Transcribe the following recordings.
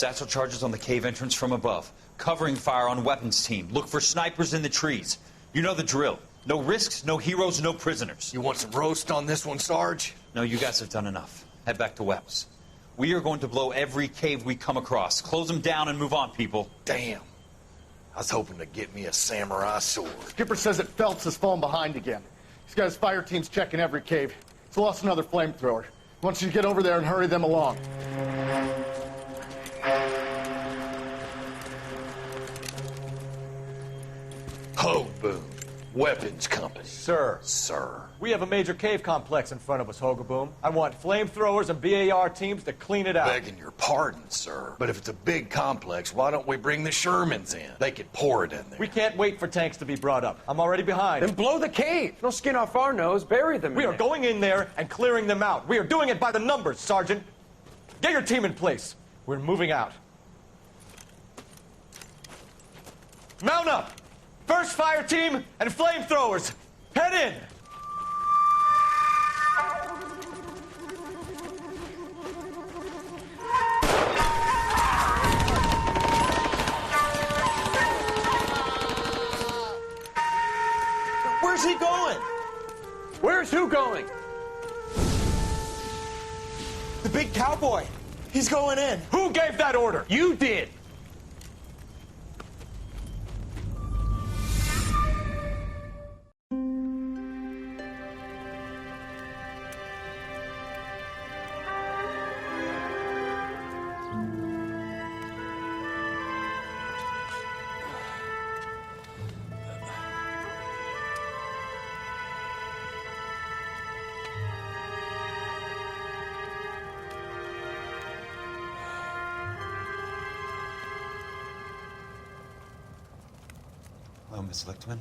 Satchel charges on the cave entrance from above. Covering fire on weapons team. Look for snipers in the trees. You know the drill. No risks, no heroes, no prisoners. You want some roast on this one, Sarge? No, you guys have done enough. Head back to Webb's. We are going to blow every cave we come across. Close them down and move on, people. Damn. I was hoping to get me a samurai sword. Skipper says that Phelps has fallen behind again. He's got his fire teams checking every cave. He's lost another flamethrower. He wants you to get over there and hurry them along. Hoboom. Weapons Company. Sir. Sir. We have a major cave complex in front of us, Hogaboom. I want flamethrowers and BAR teams to clean it out. Begging your pardon, sir. But if it's a big complex, why don't we bring the Shermans in? They could pour it in there. We can't wait for tanks to be brought up. I'm already behind. Then blow the cave. No skin off our nose. Bury them. We are going in there and clearing them out. We are doing it by the numbers, Sergeant. Get your team in place. We're moving out. Mount up! First fire team and flamethrowers. Head in! Where's he going? Where's who going? The big cowboy. He's going in. Who gave that order? You did. Hello, Miss Lichtman.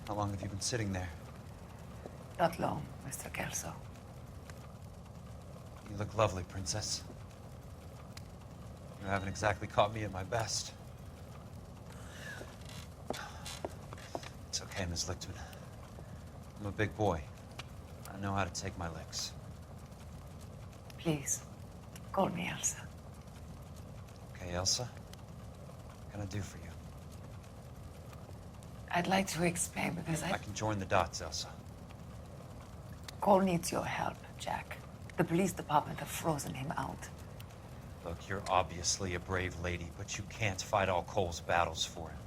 How long have you been sitting there? Not long, Mr. Kelso. You look lovely, Princess. You haven't exactly caught me at my best. It's okay, Miss Lichtman. I'm a big boy. I know how to take my licks. Please, call me Elsa. Okay, Elsa? What can I do for you? I'd like to explain because I can join the dots, Elsa. Cole needs your help, Jack. The police department have frozen him out. Look, you're obviously a brave lady, but you can't fight all Cole's battles for him.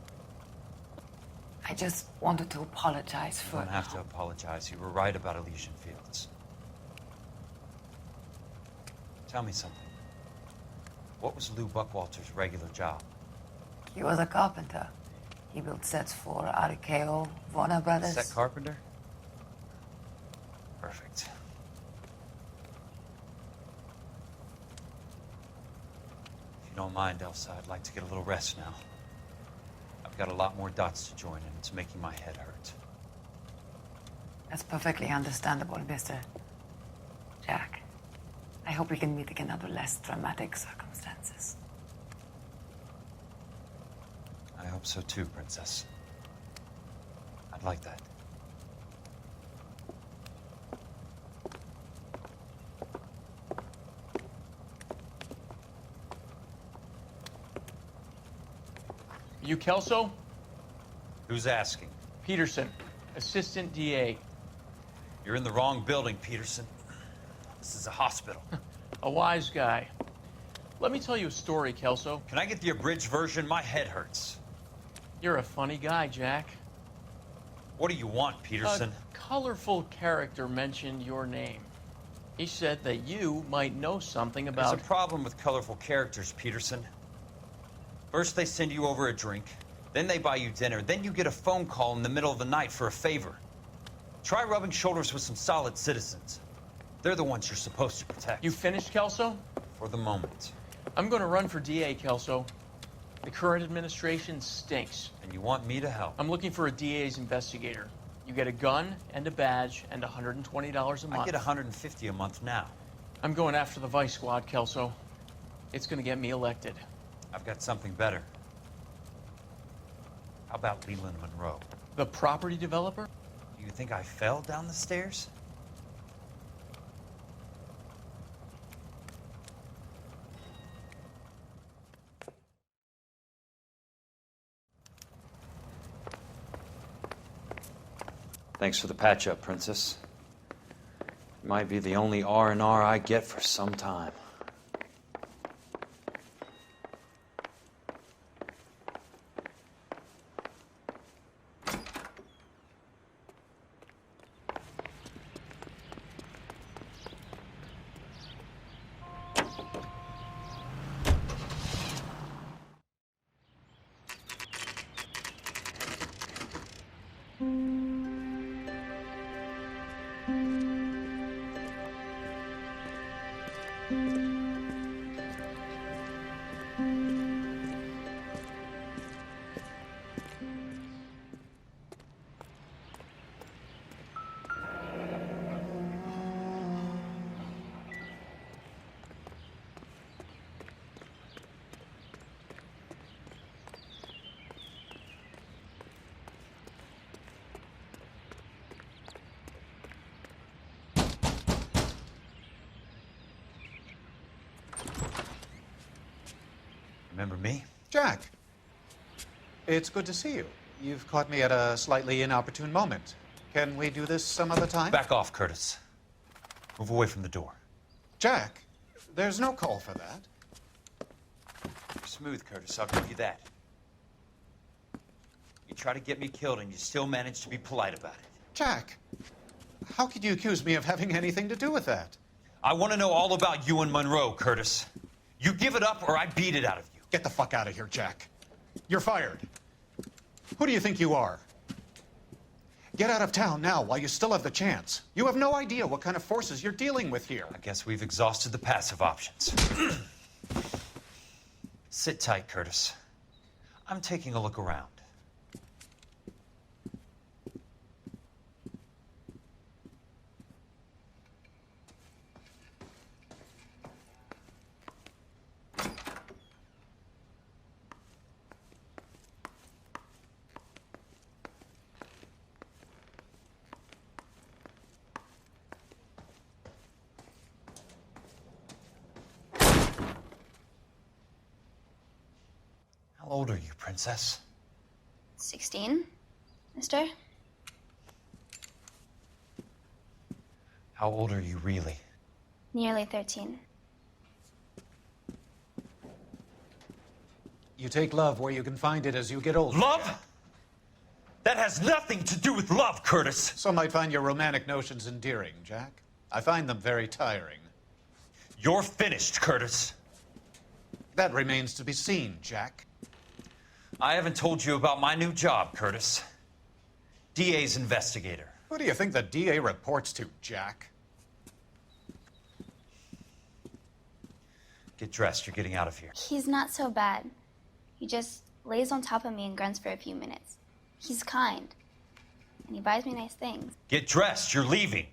I just wanted to apologize You for... don't have to apologize. You were right about Elysian Fields. Tell me something. What was Lou Buckwalter's regular job? He was a carpenter. He built sets for RKO, Warner Brothers. Set carpenter? Perfect. If you don't mind, Elsa, I'd like to get a little rest now. I've got a lot more dots to join, and it's making my head hurt. That's perfectly understandable, Mr. Jack. I hope we can meet again under less dramatic circumstances. I hope so too, Princess. I'd like that. You Kelso? Who's asking? Peterson, Assistant DA. You're in the wrong building, Peterson. This is a hospital. A wise guy. Let me tell you a story, Kelso. Can I get the abridged version? My head hurts. You're a funny guy, Jack. What do you want, Peterson? A colorful character mentioned your name. He said that you might know something about... There's a problem with colorful characters, Peterson. First they send you over a drink, then they buy you dinner, then you get a phone call in the middle of the night for a favor. Try rubbing shoulders with some solid citizens. They're the ones you're supposed to protect. You finished, Kelso? For the moment. I'm going to run for DA, Kelso. The current administration stinks. And you want me to help? I'm looking for a DA's investigator. You get a gun and a badge and $120 a month. I get $150 a month now. I'm going after the Vice Squad, Kelso. It's going to get me elected. I've got something better. How about Leland Monroe? The property developer? Do you think I fell down the stairs? Thanks for the patch-up, Princess. Might be the only R&R I get for some time. Remember me? Jack, it's good to see you. You've caught me at a slightly inopportune moment. Can we do this some other time? Back off, Curtis. Move away from the door. Jack, there's no call for that. You're smooth, Curtis, I'll give you that. You try to get me killed and you still manage to be polite about it. Jack, how could you accuse me of having anything to do with that? I want to know all about you and Monroe, Curtis. You give it up or I beat it out of you. Get the fuck out of here, Jack. You're fired. Who do you think you are? Get out of town now while you still have the chance. You have no idea what kind of forces you're dealing with here. I guess we've exhausted the passive options. Sit tight, Curtis. I'm taking a look around. How old are you, Princess? 16, mister? How old are you really? Nearly 13. You take love where you can find it as you get older. Love? That has nothing to do with love, Curtis. Some might find your romantic notions endearing, Jack. I find them very tiring. You're finished, Curtis. That remains to be seen, Jack. I haven't told you about my new job, Curtis. DA's investigator. Who do you think the DA reports to, Jack? Get dressed, you're getting out of here. He's not so bad. He just lays on top of me and grunts for a few minutes. He's kind. And he buys me nice things. Get dressed, you're leaving.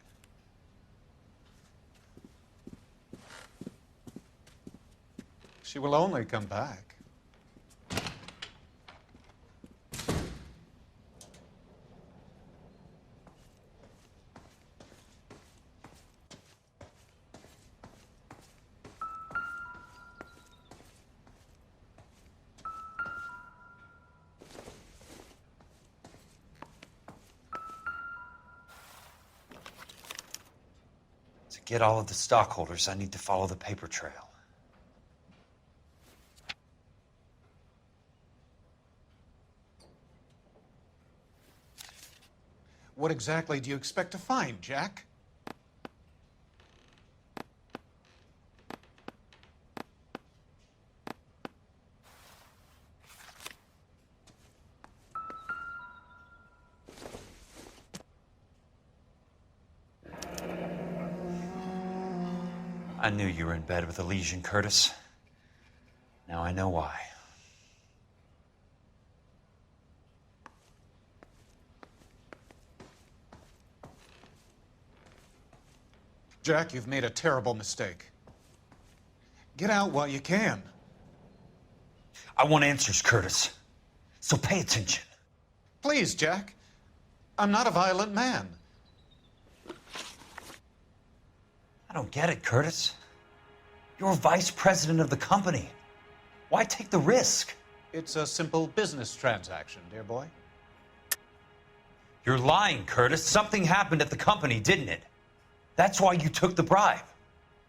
She will only come back. To get all of the stockholders, I need to follow the paper trail. What exactly do you expect to find, Jack? I knew you were in bed with a lesion, Curtis. Now I know why. Jack, you've made a terrible mistake. Get out while you can. I want answers, Curtis. So pay attention. Please, Jack. I'm not a violent man. I don't get it, Curtis. You're vice president of the company. Why take the risk? It's a simple business transaction, dear boy. You're lying, Curtis. Something happened at the company, didn't it? That's why you took the bribe.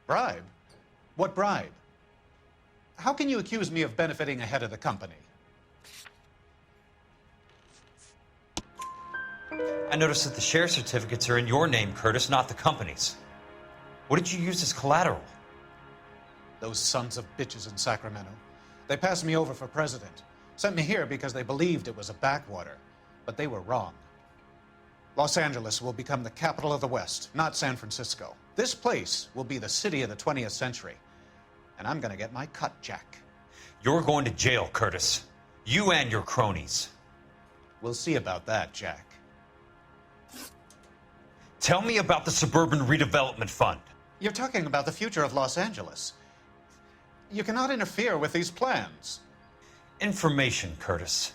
Bribe? What bribe? How can you accuse me of benefiting ahead of the company? I noticed that the share certificates are in your name, Curtis, not the company's. What did you use as collateral? Those sons of bitches in Sacramento. They passed me over for president. Sent me here because they believed it was a backwater. But they were wrong. Los Angeles will become the capital of the West, not San Francisco. This place will be the city of the 20th century. And I'm gonna get my cut, Jack. You're going to jail, Curtis. You and your cronies. We'll see about that, Jack. Tell me about the Suburban Redevelopment Fund. You're talking about the future of Los Angeles. You cannot interfere with these plans. Information, Curtis.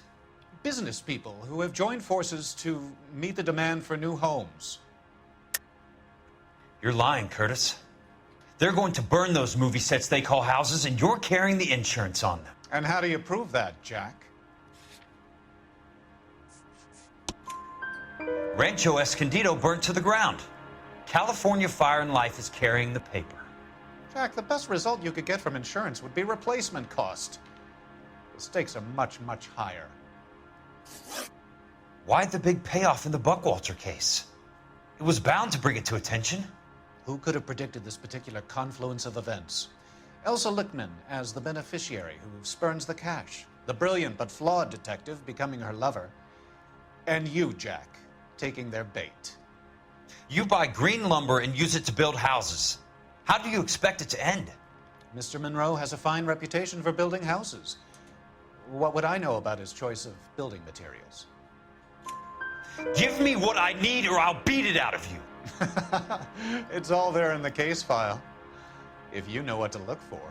Business people who have joined forces to meet the demand for new homes. You're lying, Curtis. They're going to burn those movie sets they call houses, and you're carrying the insurance on them. And how do you prove that, Jack? Rancho Escondido burnt to the ground. California Fire and Life is carrying the paper. Jack, the best result you could get from insurance would be replacement cost. The stakes are much, much higher. Why the big payoff in the Buckwalter case? It was bound to bring it to attention. Who could have predicted this particular confluence of events? Elsa Lichtman as the beneficiary who spurns the cash. The brilliant but flawed detective becoming her lover. And you, Jack, taking their bait. You buy green lumber and use it to build houses. How do you expect it to end? Mr. Monroe has a fine reputation for building houses. What would I know about his choice of building materials? Give me what I need or I'll beat it out of you. It's all there in the case file, if you know what to look for.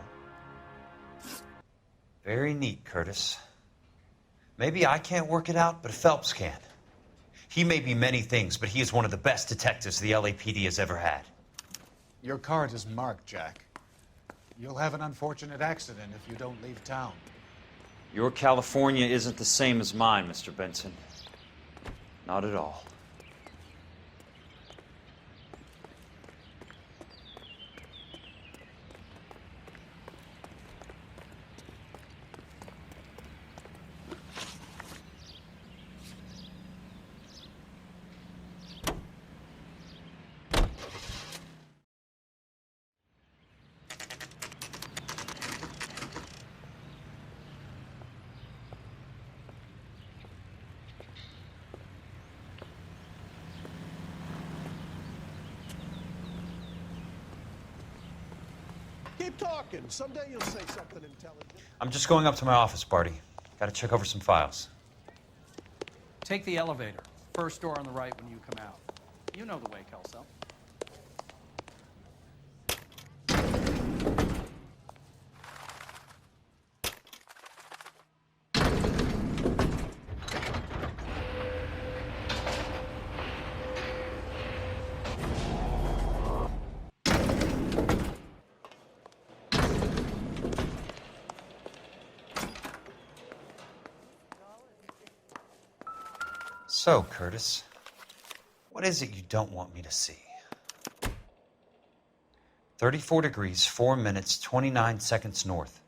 Very neat, Curtis. Maybe I can't work it out, but Phelps can. He may be many things, but he is one of the best detectives the LAPD has ever had. Your card is marked, Jack. You'll have an unfortunate accident if you don't leave town. Your California isn't the same as mine, Mr. Benson. Not at all. Keep talking. Someday you'll say something intelligent. I'm just going up to my office, Barty. Gotta check over some files. Take the elevator. First door on the right when you come out. You know the way, Kelso. So, Curtis, what is it you don't want me to see? 34 degrees, 4 minutes, 29 seconds north.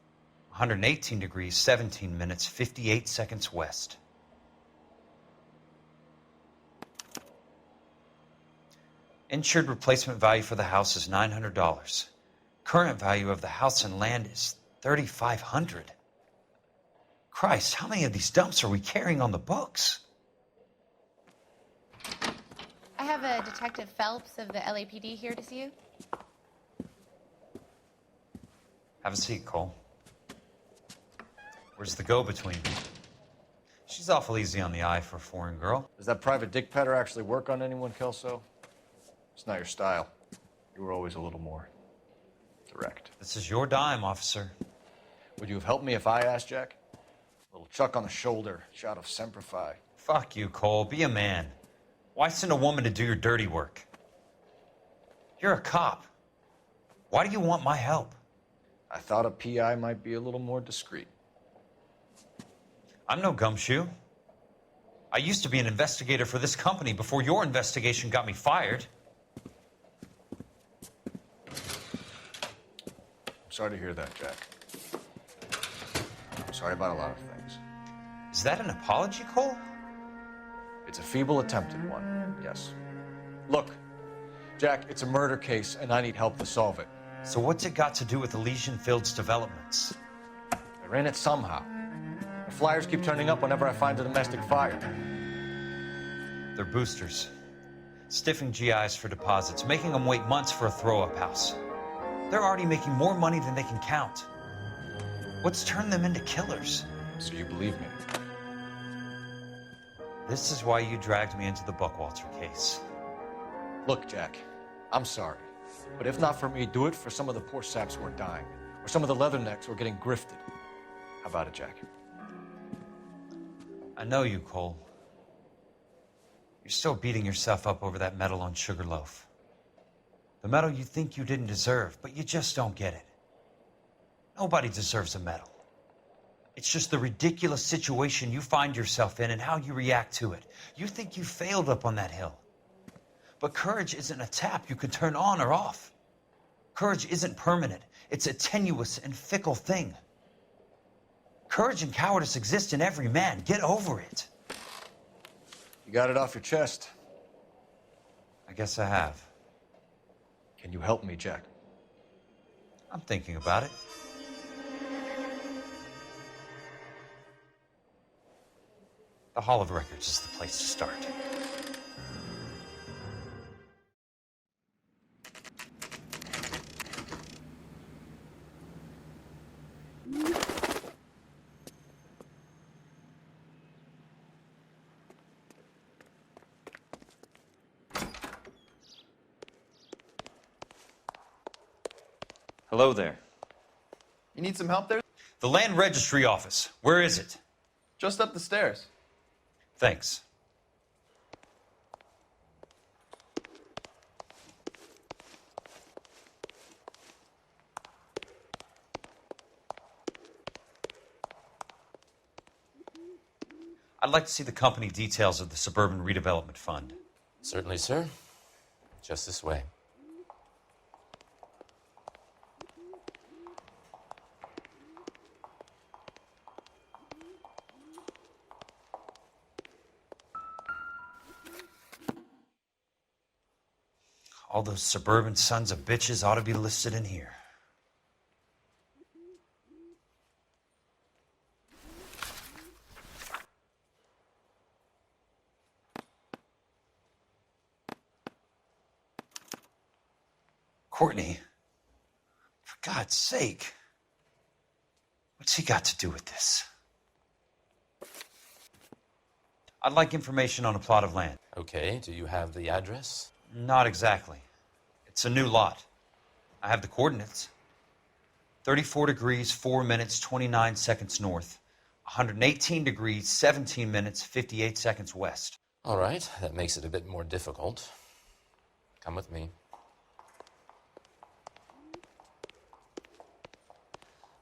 118 degrees, 17 minutes, 58 seconds west. Insured replacement value for the house is $900. Current value of the house and land is $3,500. Christ, how many of these dumps are we carrying on the books? I have a Detective Phelps of the LAPD here to see you. Have a seat, Cole. Where's the go-between? She's awful easy on the eye for a foreign girl. Does that private dick petter actually work on anyone, Kelso? It's not your style. You were always a little more direct. This is your dime, officer. Would you have helped me if I asked, Jack? A little chuck on the shoulder, shot of Semper Fi. Fuck you, Cole. Be a man. Why send a woman to do your dirty work? You're a cop. Why do you want my help? I thought a PI might be a little more discreet. I'm no gumshoe. I used to be an investigator for this company before your investigation got me fired. I'm sorry to hear that, Jack. I'm sorry about a lot of things. Is that an apology, Cole? It's a feeble attempt at one, yes. Look, Jack, it's a murder case, and I need help to solve it. So what's it got to do with Elysian Fields developments? They're in it somehow. The flyers keep turning up whenever I find a domestic fire. They're boosters. Stiffing GIs for deposits, making them wait months for a throw-up house. They're already making more money than they can count. What's turned them into killers? So you believe me? This is why you dragged me into the Buckwalter case. Look, Jack, I'm sorry. But if not for me, do it for some of the poor saps who are dying. Or some of the leathernecks who are getting grifted. How about it, Jack? I know you, Cole. You're still beating yourself up over that medal on Sugarloaf. The medal you think you didn't deserve, but you just don't get it. Nobody deserves a medal. It's just the ridiculous situation you find yourself in and how you react to it. You think you failed up on that hill. But courage isn't a tap you can turn on or off. Courage isn't permanent. It's a tenuous and fickle thing. Courage and cowardice exist in every man. Get over it. You got it off your chest. I guess I have. Can you help me, Jack? I'm thinking about it. The Hall of Records is the place to start. Hello there. You need some help there? The Land Registry Office. Where is it? Just up the stairs. Thanks. I'd like to see the company details of the Suburban Redevelopment Fund. Certainly, sir. Just this way. All those suburban sons of bitches ought to be listed in here. Courtney, for God's sake, what's he got to do with this? I'd like information on a plot of land. Okay, do you have the address? Not exactly. It's a new lot. I have the coordinates. 34 degrees, 4 minutes, 29 seconds north. 118 degrees, 17 minutes, 58 seconds west. All right, that makes it a bit more difficult. Come with me.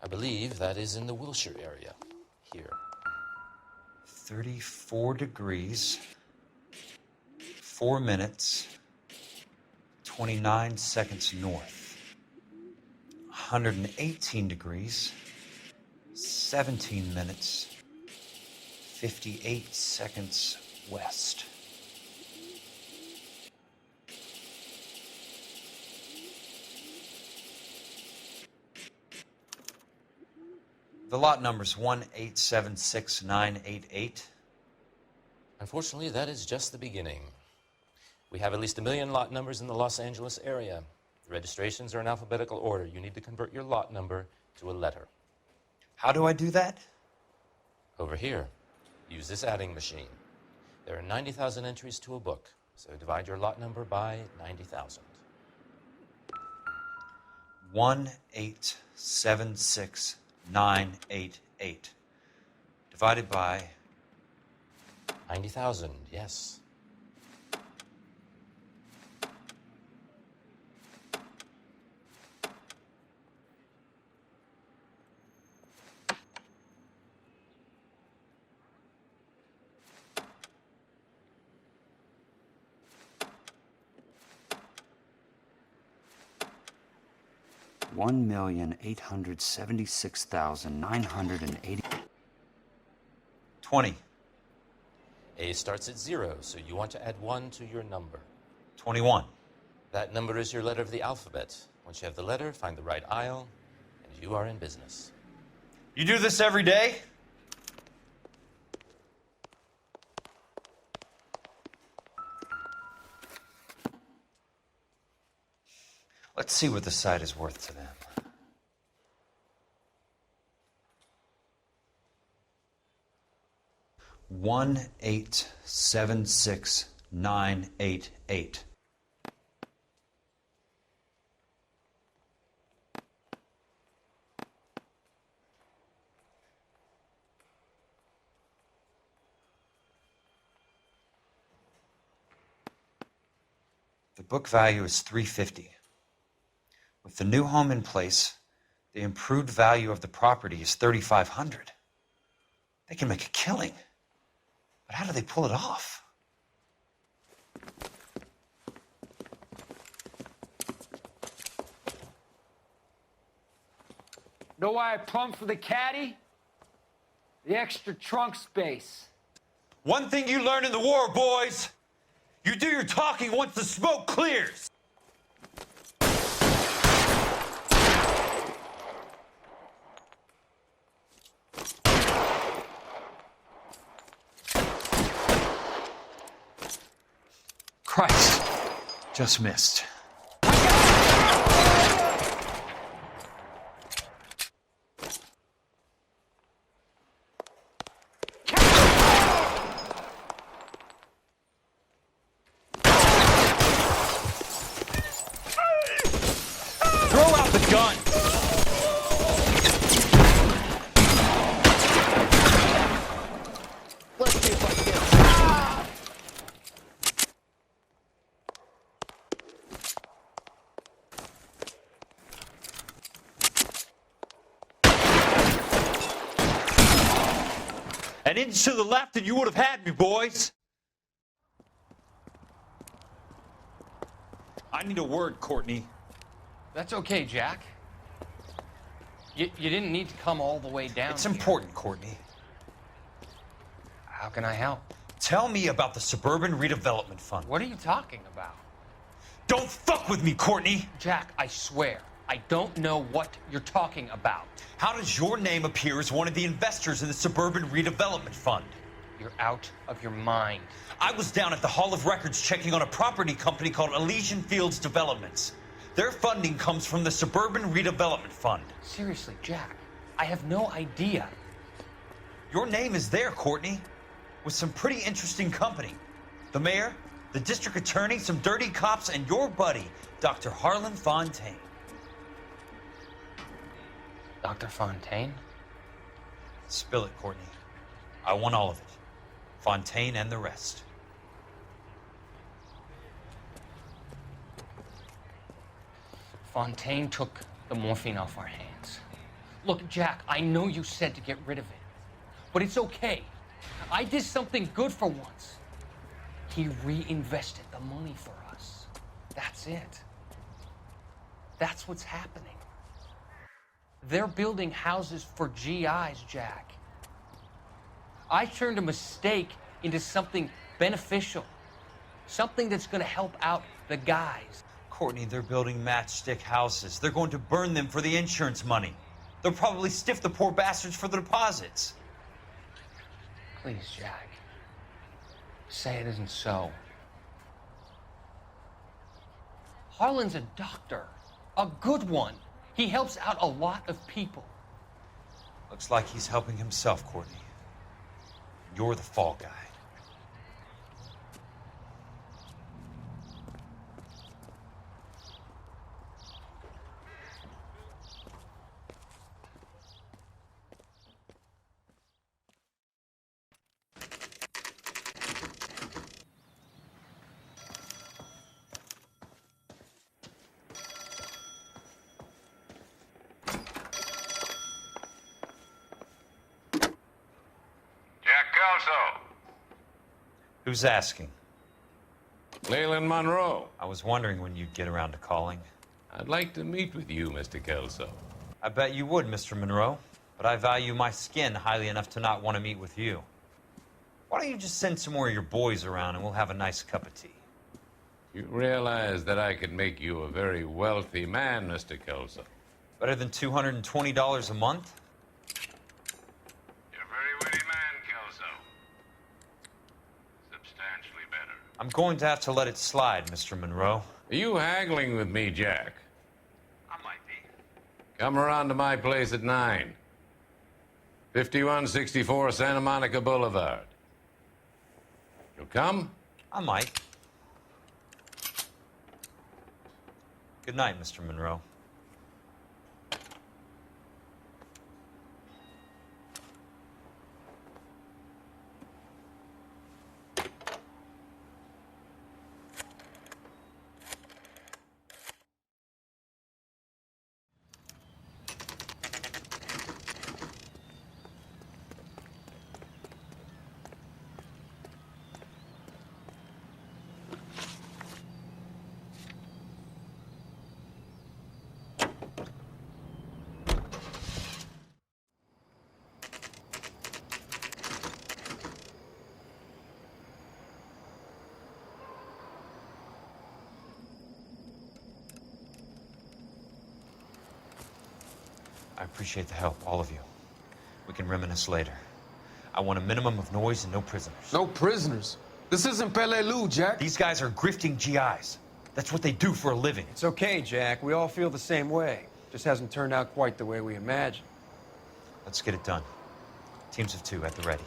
I believe that is in the Wilshire area. Here. 34 degrees, 4 minutes, 29 seconds north. 118 degrees, 17 minutes, 58 seconds west. The lot number's 1876988. Unfortunately, that is just the beginning. We have at least 1 million lot numbers in the Los Angeles area. The registrations are in alphabetical order. You need to convert your lot number to a letter. How do I do that? Over here. Use this adding machine. There are 90,000 entries to a book, so divide your lot number by 90,000. 1876988. Divided by 90,000, yes. 1,876,980. 20. A starts at 0, so you want to add 1 to your number. 21. That number is your letter of the alphabet. Once you have the letter, find the right aisle, and you are in business. You do this every day? Let's see what the site is worth to them. $1,876,988. The book value is $350. With the new home in place, the improved value of the property is $3,500. They can make a killing. But how do they pull it off? Know why I plumbed for the caddy? The extra trunk space. One thing you learn in the war, boys. You do your talking once the smoke clears. Christ. Just missed. Throw out the gun! Let's see if I can. An inch to the left and you would have had me, boys. I need a word, Courtney. That's okay, Jack. You didn't need to come all the way down. It's important, Courtney. How can I help? Tell me about the Suburban Redevelopment Fund. What are you talking about? Don't fuck with me, Courtney! Jack, I swear, I don't know what you're talking about. How does your name appear as one of the investors in the Suburban Redevelopment Fund? You're out of your mind. I was down at the Hall of Records checking on a property company called Elysian Fields Developments. Their funding comes from the Suburban Redevelopment Fund. Seriously, Jack, I have no idea. Your name is there, Courtney, with some pretty interesting company. The mayor, the district attorney, some dirty cops, and your buddy, Dr. Harlan Fontaine. Dr. Fontaine? Spill it, Courtney. I want all of it. Fontaine and the rest. Fontaine took the morphine off our hands. Look, Jack, I know you said to get rid of it, but it's okay. I did something good for once. He reinvested the money for us. That's it. That's what's happening. They're building houses for GIs, Jack. I turned a mistake into something beneficial, something that's going to help out the guys. Courtney, they're building matchstick houses. They're going to burn them for the insurance money. They'll probably stiff the poor bastards for the deposits. Please, Jack. Say it isn't so. Harlan's a doctor. A good one. He helps out a lot of people. Looks like he's helping himself, Courtney. You're the fall guy. Who's asking? Leland Monroe. I was wondering when you'd get around to calling. I'd like to meet with you, Mr. Kelso. I bet you would, Mr. Monroe. But I value my skin highly enough to not want to meet with you. Why don't you just send some more of your boys around and we'll have a nice cup of tea? You realize that I could make you a very wealthy man, Mr. Kelso. Better than $220 a month? You're a very witty man, Kelso. Substantially better. I'm going to have to let it slide, Mr. Monroe. Are you haggling with me, Jack? I might be. Come around to my place at 9. 5164 Santa Monica Boulevard. You'll come? I might. Good night, Mr. Monroe. I appreciate the help, all of you. We can reminisce later. I want a minimum of noise and no prisoners. No prisoners? This isn't Peleliu, Jack. These guys are grifting GIs. That's what they do for a living. It's okay, Jack. We all feel the same way. Just hasn't turned out quite the way we imagined. Let's get it done. Teams of 2 at the ready.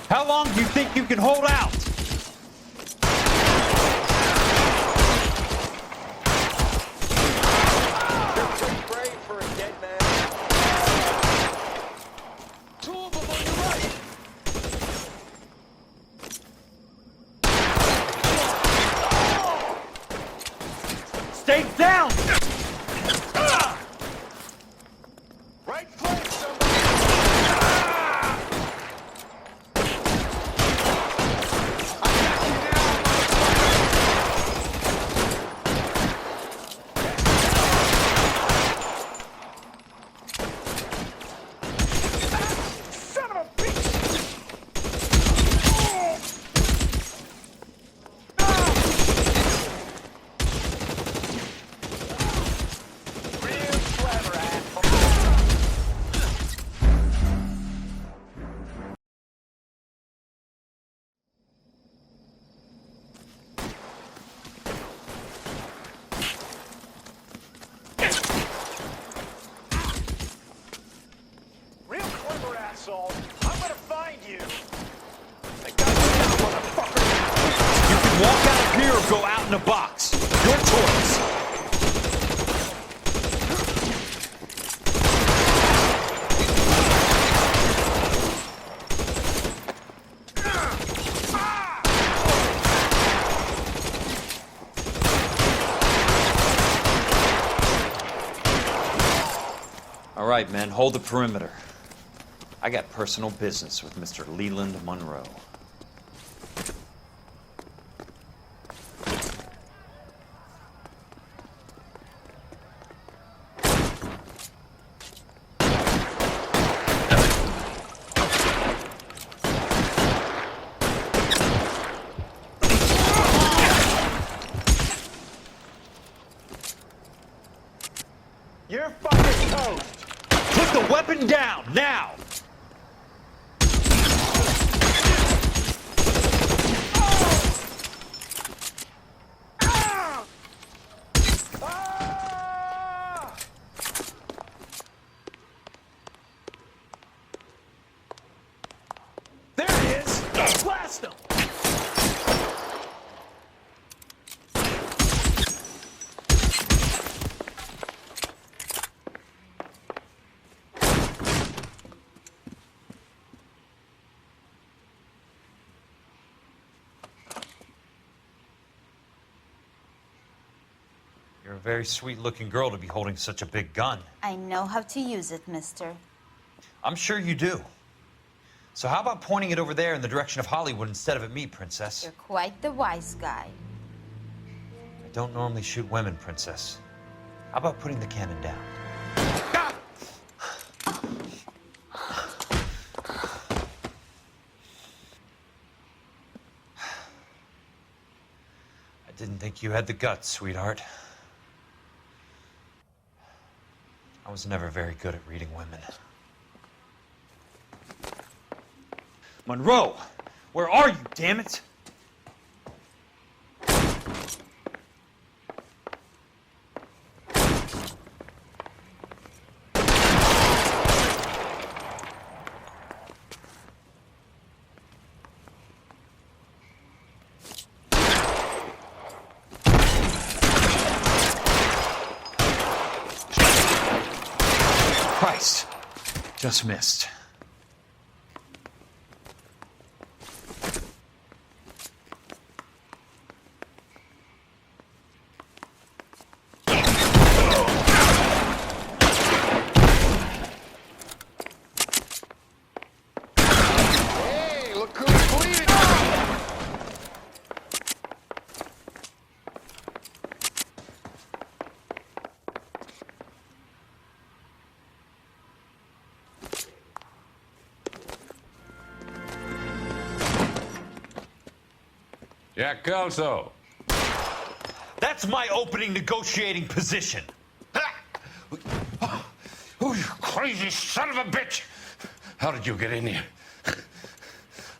How long do you think you can hold out? Stay down! Right flank, somebody! asshole. I'm gonna find you. I got you now, motherfucker. You can walk out of here or go out in a box. Your choice. All right, men, hold the perimeter. I got personal business with Mr. Leland Monroe. You're fucking toast. Put the weapon down, now! very sweet-looking girl to be holding such a big gun. I know how to use it, mister. I'm sure you do. So how about pointing it over there in the direction of Hollywood instead of at me, Princess? You're quite the wise guy. I don't normally shoot women, Princess. How about putting the cannon down? I didn't think you had the guts, sweetheart. I was never very good at reading women. Monroe! Where are you, damn it? Christ. Just missed. Hey, look who's bleeding! Jack Kelso. That's my opening negotiating position. Oh, you crazy son of a bitch! How did you get in here?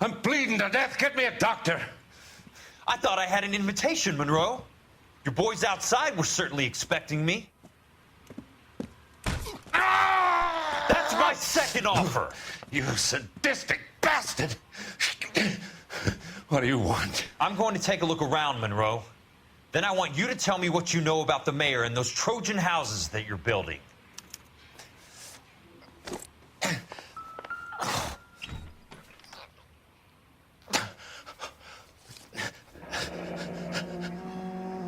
I'm bleeding to death. Get me a doctor. I thought I had an invitation, Monroe. Your boys outside were certainly expecting me. That's my second offer. You sadistic bastard! What do you want? I'm going to take a look around, Monroe. Then I want you to tell me what you know about the mayor and those Trojan houses that you're building.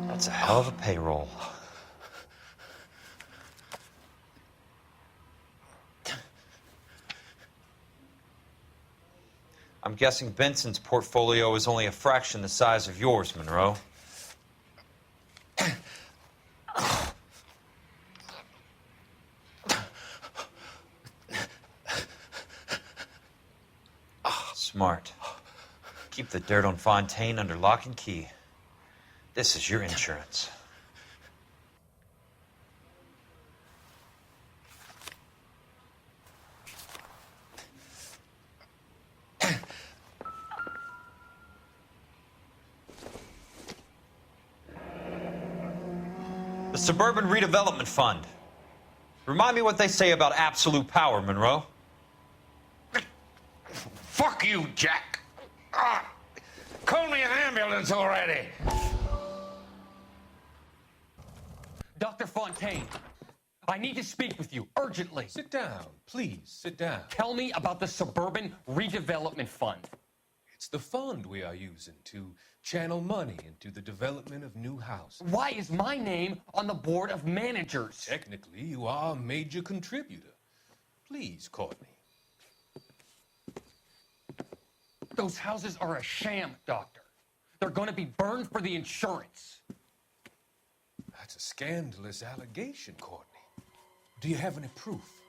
That's a hell of a payroll. I'm guessing Benson's portfolio is only a fraction the size of yours, Monroe. Smart. Keep the dirt on Fontaine under lock and key. This is your insurance. The Suburban Redevelopment Fund. Remind me what they say about absolute power, Monroe. Fuck you, Jack. Call me an ambulance already. Dr. Fontaine, I need to speak with you urgently. Sit down, please, sit down. Tell me about the Suburban Redevelopment Fund. It's the fund we are using to channel money into the development of new houses. Why is my name on the board of managers? Technically, you are a major contributor. Please, Courtney. Those houses are a sham, Doctor. They're going to be burned for the insurance. That's a scandalous allegation, Courtney. Do you have any proof?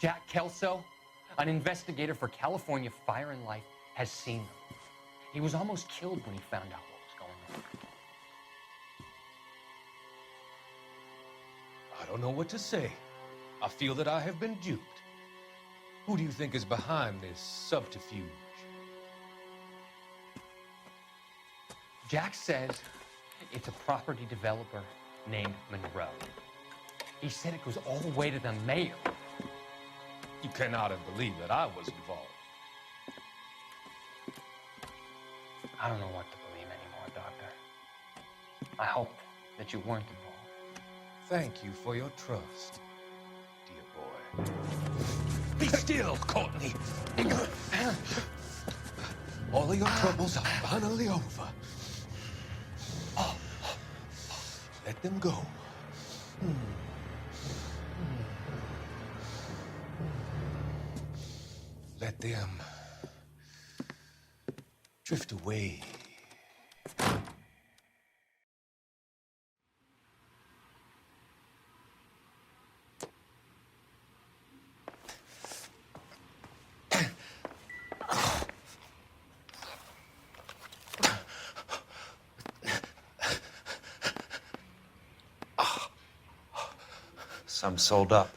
Jack Kelso, an investigator for California Fire and Life, has seen them. He was almost killed when he found out what was going on. I don't know what to say. I feel that I have been duped. Who do you think is behind this subterfuge? Jack says it's a property developer named Monroe. He said it goes all the way to the mayor. You cannot have believed that I was involved. I don't know what to believe anymore, Doctor. I hoped that you weren't involved. Thank you for your trust, dear boy. Be still, Courtney. All of your troubles are finally over. Let them go. Let them drift away. Some sold up.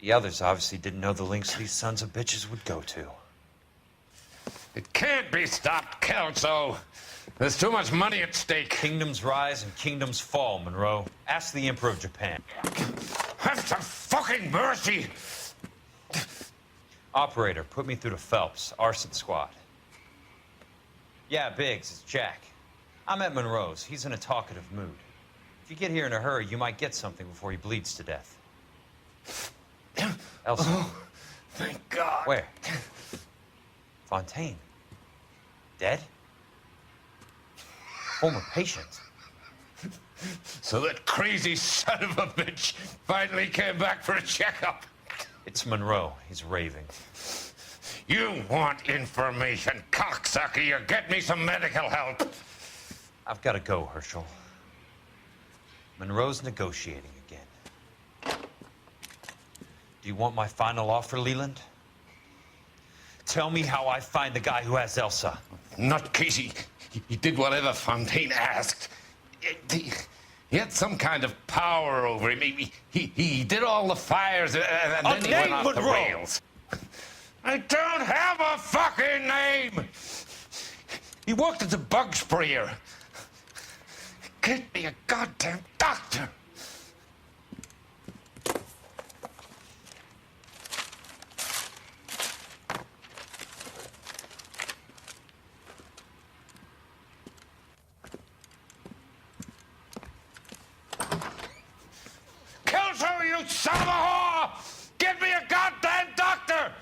The others obviously didn't know the lengths these sons of bitches would go to. It can't be stopped, Kelso. There's too much money at stake. Kingdoms rise and kingdoms fall, Monroe. Ask the Emperor of Japan. Have some fucking mercy! Operator, put me through to Phelps, arson squad. Yeah, Biggs, it's Jack. I'm at Monroe's. He's in a talkative mood. If you get here in a hurry, you might get something before he bleeds to death. Elsa. Oh, thank God. Where? Fontaine. Dead? Former patient. So that crazy son of a bitch finally came back for a checkup. It's Monroe. He's raving. You want information, cocksucker. You get me some medical help. I've got to go, Herschel. Monroe's negotiating again. Do you want my final offer, Leland? Tell me how I find the guy who has Elsa. Not Casey. He did whatever Fontaine asked. He had some kind of power over him. He did all the fires, and then he went off the rails. I don't have a fucking name! He worked as a bug sprayer. Get me a goddamn doctor! Kelso, you son of a whore! Get me a goddamn doctor!